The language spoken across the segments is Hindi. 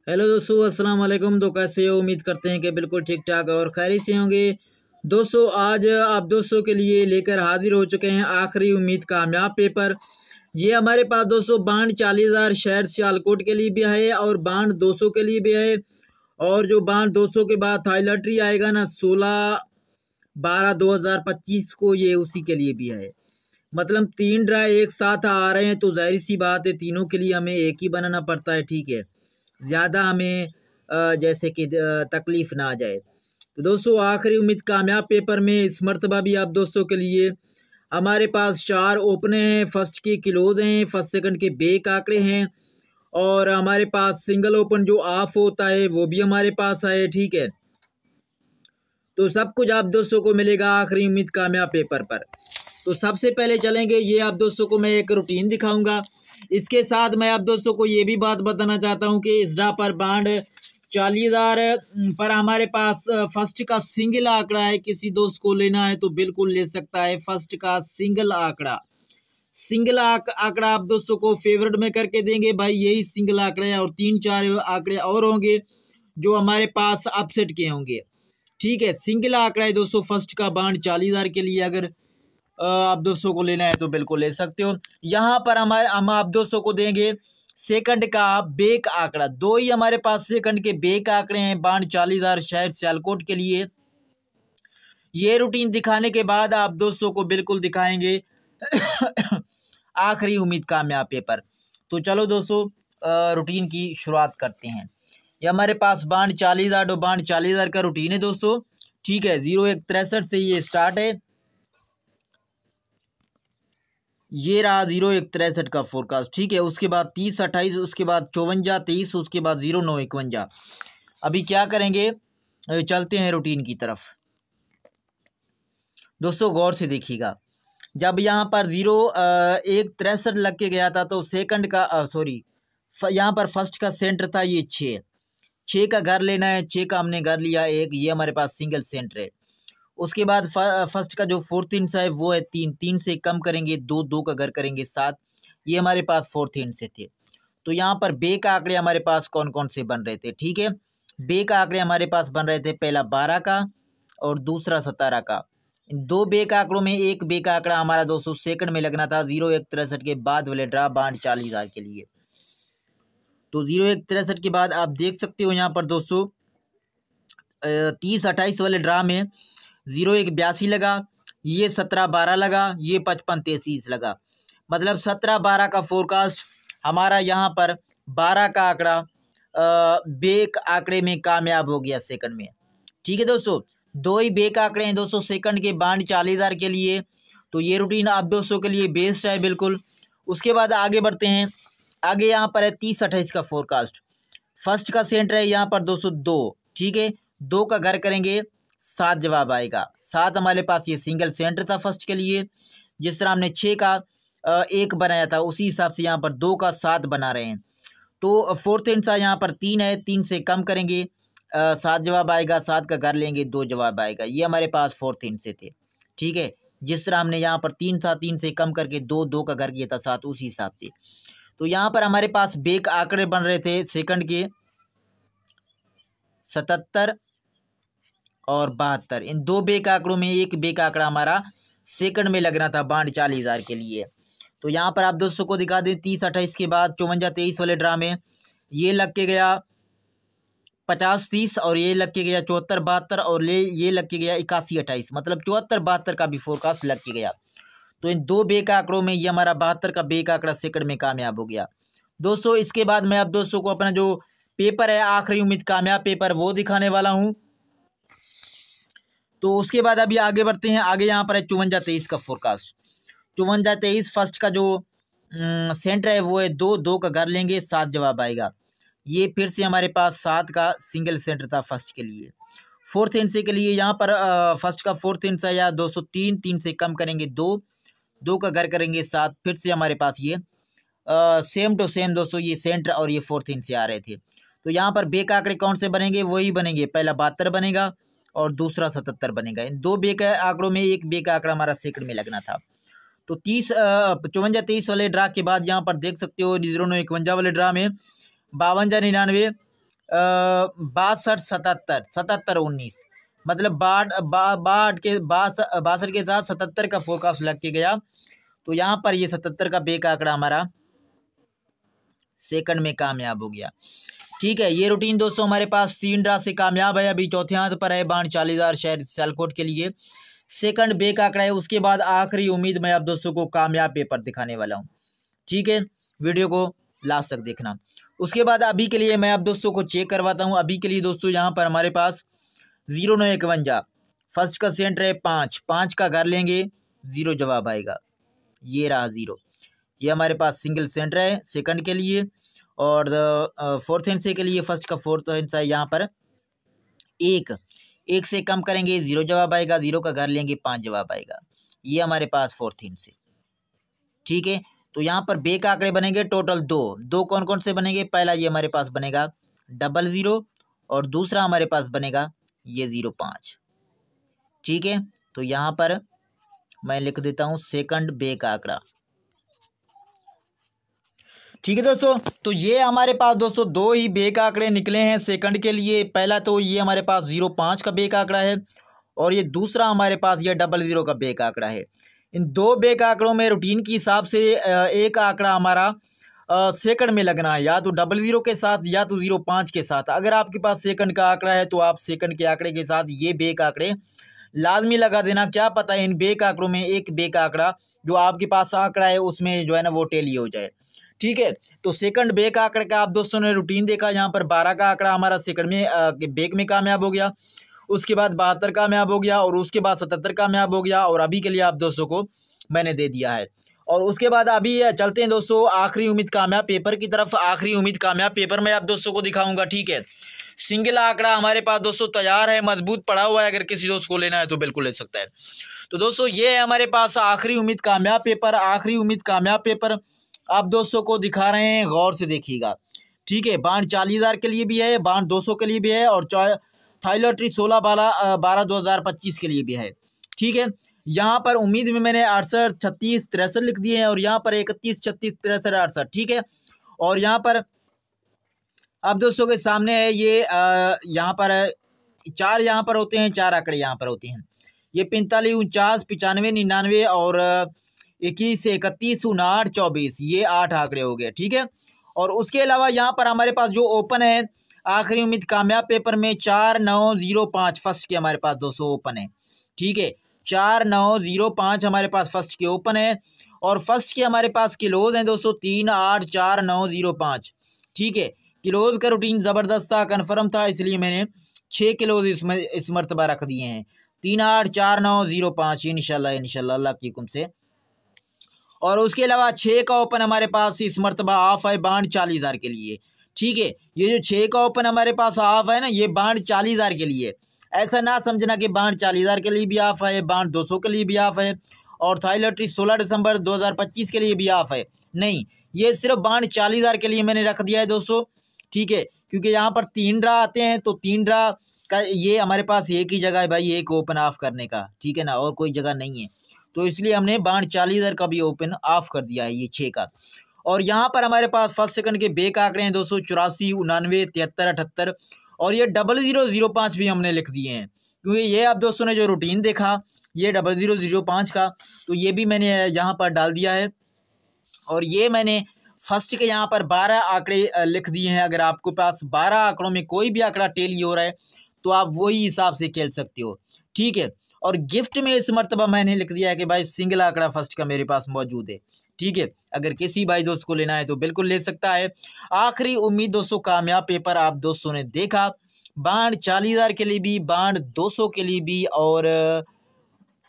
हेलो दोस्तों, अस्सलाम वालेकुम। तो कैसे हो? उम्मीद करते हैं कि बिल्कुल ठीक ठाक और खैरियत से होंगे। दोस्तों, आज आप दोस्तों के लिए लेकर हाजिर हो चुके हैं आखिरी उम्मीद कामयाब पेपर। ये हमारे पास दोस्तों बांड 40,000 शहर सियालकोट के लिए भी है और बांड 200 के लिए भी है। और जो बांड 200 के बाद थाई लॉटरी आएगा ना 16/12/2025 को, ये उसी के लिए भी है। मतलब 3 ड्रा एक साथ आ रहे हैं तो जाहिर सी बात है तीनों के लिए हमें एक ही बनाना पड़ता है। ठीक है, ज़्यादा हमें जैसे कि तकलीफ़ ना आ जाए। तो दोस्तों, आखिरी उम्मीद कामयाब पेपर में इस मरतबा भी आप दोस्तों के लिए हमारे पास 4 ओपने हैं, फर्स्ट के क्लोज हैं, फर्स्ट सेकंड के बेक आंकड़े हैं और हमारे पास सिंगल ओपन जो ऑफ होता है वो भी हमारे पास है। ठीक है, तो सब कुछ आप दोस्तों को मिलेगा आखिरी उम्मीद कामयाब पेपर पर। तो सबसे पहले चलेंगे, ये आप दोस्तों को मैं एक रूटीन दिखाऊंगा। इसके साथ मैं आप दोस्तों को ये भी बात बताना चाहता हूँ कि इस ड्रा पर बांड 40,000 पर हमारे पास फर्स्ट का सिंगल आंकड़ा है। किसी दोस्त को लेना है तो बिल्कुल ले सकता है। फर्स्ट का सिंगल आंकड़ा, सिंगल आंकड़ा आप दोस्तों को फेवरेट में करके देंगे भाई, यही सिंगल आंकड़ा है। और 3-4 आंकड़े और होंगे जो हमारे पास अपसेट के होंगे। ठीक है, सिंगल आंकड़ा है दोस्तों फर्स्ट का बांड 40,000 के लिए। अगर आप दोस्तों को लेना है तो बिल्कुल ले सकते हो। यहाँ पर हम आप दोस्तों को देंगे सेकंड का बेक आंकड़ा। 2 ही हमारे पास सेकंड के बेक आंकड़े हैं बांड 40,000 शहर सियालकोट के लिए। ये रूटीन दिखाने के बाद आप दोस्तों को बिल्कुल दिखाएंगे आखिरी उम्मीद कामयाब पेपर। तो चलो दोस्तों, रूटीन की शुरुआत करते हैं। ये हमारे पास बांड 40,000 तो बांड 40,000 का रूटीन है दोस्तों। ठीक है, 0163 से ये स्टार्ट है। ये रहा 0163 का फोरकास्ट। ठीक है, उसके बाद 30-28, उसके बाद 54-23, उसके बाद 09-51। अभी क्या करेंगे, चलते हैं रूटीन की तरफ। दोस्तों गौर से देखिएगा, जब यहाँ पर 0163 लग के गया था तो सेकंड का यहाँ पर फर्स्ट का सेंटर था ये 6 का घर लेना है। 6 का हमने घर लिया एक, ये हमारे पास सिंगल सेंटर है। उसके बाद फर्स्ट का जो फोर्थ इंच है वो है 3 से कम करेंगे 2 का घर करेंगे 7। ये हमारे पास फोर्थ इंच से थे। तो यहाँ पर बे का आंकड़े हमारे पास कौन कौन से बन रहे थे। ठीक है, बे का आंकड़े हमारे पास बन रहे थे, पहला 12 का और दूसरा 17 का। इन 2 बे का आंकड़ों में एक बे का आंकड़ा हमारा 200 सेकंड में लगना था 0163 के बाद वाले ड्रा बांड 40,000 के लिए। तो 0163 के बाद आप देख सकते हो यहाँ पर दोस्तों 30-28 वाले ड्रा में 0182 लगा, ये 17-12 लगा, ये 55-33 लगा। मतलब 17-12 का फोरकास्ट हमारा यहाँ पर 12 का आंकड़ा बेक आंकड़े में कामयाब हो गया सेकंड में। ठीक है दोस्तों, 2 ही बेक आंकड़े हैं दोस्तों सेकंड के बांड 40,000 के लिए। तो ये रूटीन आप दोस्तों के लिए बेस्ट है बिल्कुल। उसके बाद आगे बढ़ते हैं। आगे यहाँ पर है 30-28 का फोरकास्ट। फर्स्ट का सेंटर है यहाँ पर 202। ठीक है, 2 का घर करेंगे 7 जवाब आएगा। 7 हमारे पास ये सिंगल सेंटर था फर्स्ट के लिए। जिस तरह हमने 6 का 1 बनाया था उसी हिसाब से यहाँ पर 2 का 7 बना रहे हैं। तो फोर्थ इंसा यहाँ पर 3 है, 3 से कम करेंगे 7 जवाब आएगा। 7 का घर लेंगे 2 जवाब आएगा। ये हमारे पास फोर्थ इंच से थे। ठीक है, जिस तरह हमने यहाँ पर 3 था, 3 से कम करके 2 का घर किया था 7, उसी हिसाब से। तो यहाँ पर हमारे पास बेक आंकड़े बन रहे थे सेकंड के 77 और 72। इन 2 बेक आंकड़ों में एक बेक आंकड़ा हमारा सेकंड में लगना था बांड 40,000 के लिए। तो यहाँ पर आप दोस्तों को दिखा दें 30-28 के बाद 54-23 वाले ड्रा में ये लग के गया 50-30 और ये लग के गया 74-72 और ये लग के गया 81-28। मतलब 74-72 का भी फोरकास्ट लग के गया। तो इन 2 बेक आंकड़ों में ये हमारा 72 का बेक आंकड़ा सेकंड में कामयाब हो गया दोस्तों। इसके बाद मैं आप दोस्तों को अपना जो पेपर है आखिरी उम्मीद कामयाब पेपर वो दिखाने वाला हूँ। तो उसके बाद अभी आगे बढ़ते हैं। आगे यहाँ पर है 54-23 का फोरकास्ट। 54-23 फर्स्ट का जो सेंटर है वो है 2 का घर लेंगे 7 जवाब आएगा। ये फिर से हमारे पास 7 का सिंगल सेंटर था फर्स्ट के लिए। फोर्थ हिंसा के लिए यहाँ पर फर्स्ट का फोर्थ हिंसा या 203, 3 से कम करेंगे 2 का घर करेंगे 7। फिर से हमारे पास ये सेम टू सेम दोस्तों ये सेंटर और ये फोर्थ इंच से आ रहे थे। तो यहाँ पर बेक आंकड़े कौन से बनेंगे, वही बनेंगे, पहला 72 बनेगा और दूसरा 77 बनेगा। इन 2 बेक आंकड़ों में एक बेक आंकड़ा हमारा सेकंड में लगना था। तो 54-23 वाले ड्रा के बाद यहाँ पर देख सकते हो 09-51 वाले ड्रा में 52-99 62 77 77 19, मतलब 62 के साथ 77 का फोरकास्ट लग के गया। तो यहाँ पर ये 77 का बे का आंकड़ा हमारा सेकंड में कामयाब हो गया। ठीक है, ये रूटीन दोस्तों हमारे पास 3 ड्रा से कामयाब है। अभी चौथे हाथ पर है बाण 40,000 शेयर सियालकोट के लिए, सेकंड बे का आंकड़ा है। उसके बाद आखिरी उम्मीद मैं आप दोस्तों को कामयाब पेपर दिखाने वाला हूँ। ठीक है, वीडियो को लास्ट तक देखना। उसके बाद अभी के लिए मैं आप दोस्तों को चेक करवाता हूँ। अभी के लिए दोस्तों यहाँ पर हमारे पास 0951 फर्स्ट का सेंटर है 5 का घर लेंगे, 0 जवाब आएगा। ये रहा 0, ये हमारे पास सिंगल सेंटर है सेकंड के लिए। और फोर्थ हिस्से के लिए फर्स्ट का फोर्थ हिस्सा यहाँ पर 1 से कम करेंगे 0 जवाब आएगा, 0 का घर लेंगे 5 जवाब आएगा। ये हमारे पास फोर्थ हिस्से। ठीक है, तो यहाँ पर बे का आंकड़े बनेंगे टोटल 2 कौन कौन से बनेंगे? पहला ये हमारे पास बनेगा 00 और दूसरा हमारे पास बनेगा ये 05। ठीक है, तो यहाँ पर मैं लिख देता हूँ सेकंड बे का आंकड़ा। ठीक है दोस्तों, तो ये हमारे पास दोस्तों 2 ही बे का आंकड़े निकले हैं सेकंड के लिए। पहला तो ये हमारे पास 05 का बे का आंकड़ा है और ये दूसरा हमारे पास ये 00 का बे का आंकड़ा है। इन 2 बे का आंकड़ों में रूटीन के हिसाब से एक आंकड़ा हमारा सेकंड में लगना है, या तो 00 के साथ या तो 05 के साथ। अगर आपके पास सेकंड का आंकड़ा है तो आप सेकंड के आंकड़े के साथ ये बे का आंकड़े लाजमी लगा देना। क्या पता है इन बे का आंकड़ों में एक बे का आंकड़ा जो आपके पास आंकड़ा है उसमें जो है ना वो टेली हो जाए। ठीक है, तो सेकंड बे का आंकड़े का आप दोस्तों ने रूटीन देखा। यहाँ पर 12 का आंकड़ा हमारा सेकंड में बेक में कामयाब हो गया, उसके बाद 72 कामयाब हो गया और उसके बाद 77 कामयाब हो गया। और अभी के लिए आप दोस्तों को मैंने दे दिया है। और उसके बाद अभी चलते हैं दोस्तों आखिरी उम्मीद कामयाब पेपर की तरफ। आखिरी उम्मीद कामयाब पेपर मैं आप दोस्तों को दिखाऊंगा। ठीक है, सिंगल आंकड़ा हमारे पास दोस्तों तैयार है, मजबूत पड़ा हुआ है। अगर किसी दोस्त को लेना है तो बिल्कुल ले सकता है। तो दोस्तों ये है हमारे पास आखिरी उम्मीद कामयाब पेपर। आखिरी उम्मीद कामयाब पेपर आप दोस्तों को दिखा रहे हैं, गौर से देखिएगा। ठीक है, बाण 40,000 के लिए भी है, बाण 200 के लिए भी है और थाई लॉटरी 16/12/2025 के लिए भी है। ठीक है, यहाँ पर उम्मीद में मैंने 68 36 63 लिख दिए हैं और यहाँ पर 31 36 63 68। ठीक है, और यहाँ पर अब दोस्तों के सामने है ये यहाँ पर 4 यहाँ पर होते हैं, 4 आंकड़े यहाँ पर होते हैं। ये 45 49 95 99 और 21 31 59 24, ये 8 आंकड़े हो गए। ठीक है, और उसके अलावा यहाँ पर हमारे पास जो ओपन है आखिरी उम्मीद कामयाब पेपर में 4905 फर्स्ट के हमारे पास 200 ओपन है। ठीक है, 4905 हमारे पास फर्स्ट के ओपन है और फर्स्ट के हमारे पास किलोज हैं दोस्तों 384905। ठीक है, किलोज का रूटीन ज़बरदस्त था, कन्फर्म था, इसलिए मैंने 6 किलोज इसमें इस मरतबा रख दिए हैं 384905 इंशाल्लाह अल्लाह की हुक्म से। और उसके अलावा 6 का ओपन हमारे पास इस मरतबा ऑफ है बाण 40,000 के लिए। ठीक है, ये जो 6 का ओपन हमारे पास ऑफ है ना, ये बाण 40,000 के लिए। ऐसा ना समझना कि बाण 40,000 के लिए भी ऑफ है, बाण 200 के लिए भी ऑफ है और थाई लॉटरी 16 दिसंबर 2025 के लिए भी ऑफ है। नहीं, ये सिर्फ बाण 40,000 के लिए मैंने रख दिया है दोस्तों। ठीक है, क्योंकि यहाँ पर 3 ड्रा आते हैं तो 3 ड्रा का ये हमारे पास एक ही जगह है भाई, एक ओपन ऑफ करने का। ठीक है ना, और कोई जगह नहीं है, तो इसलिए हमने बाण 40,000 का भी ओपन ऑफ कर दिया है, ये 6 का। और यहाँ पर हमारे पास फर्स्ट सेकंड के बे का आंकड़े हैं 284 99 73 78 और ये 0005 भी हमने लिख दिए हैं, क्योंकि ये आप दोस्तों ने जो रूटीन देखा ये 0005 का, तो ये भी मैंने यहाँ पर डाल दिया है। और ये मैंने फर्स्ट के यहाँ पर 12 आंकड़े लिख दिए हैं। अगर आपके पास 12 आंकड़ों में कोई भी आंकड़ा टेली हो रहा है तो आप वही हिसाब से खेल सकते हो। ठीक है, और गिफ्ट में इस मरतबा मैंने लिख दिया है कि भाई सिंगल आंकड़ा फर्स्ट का मेरे पास मौजूद है। ठीक है, अगर किसी भाई दोस्त को लेना है तो बिल्कुल ले सकता है। आखिरी उम्मीद दोस्तों कामयाब पेपर आप दोस्तों ने देखा, बाण 40,000 के लिए भी, बाण 200 के लिए भी और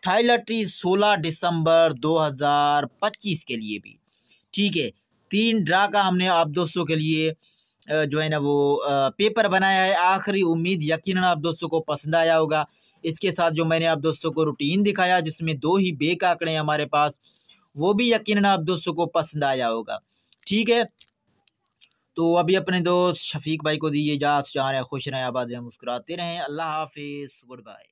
थाई लॉटरी 16 दिसंबर 2025 के लिए भी। ठीक है, 3 ड्रा का हमने आप दोस्तों के लिए जो है ना वो पेपर बनाया है। आखिरी उम्मीद यकीनन आप दोस्तों को पसंद आया होगा। इसके साथ जो मैंने आप दोस्तों को रूटीन दिखाया जिसमें 2 ही बेक आंकड़े हमारे पास, वो भी यकीनन आप दोस्तों को पसंद आया होगा। ठीक है, तो अभी अपने दोस्त शफीक भाई को दीजिए इजाज़त। जहाँ रहें खुश रहें, आबाद रहें, मुस्कुराते रहें। अल्लाह हाफिज़, गुड बाय।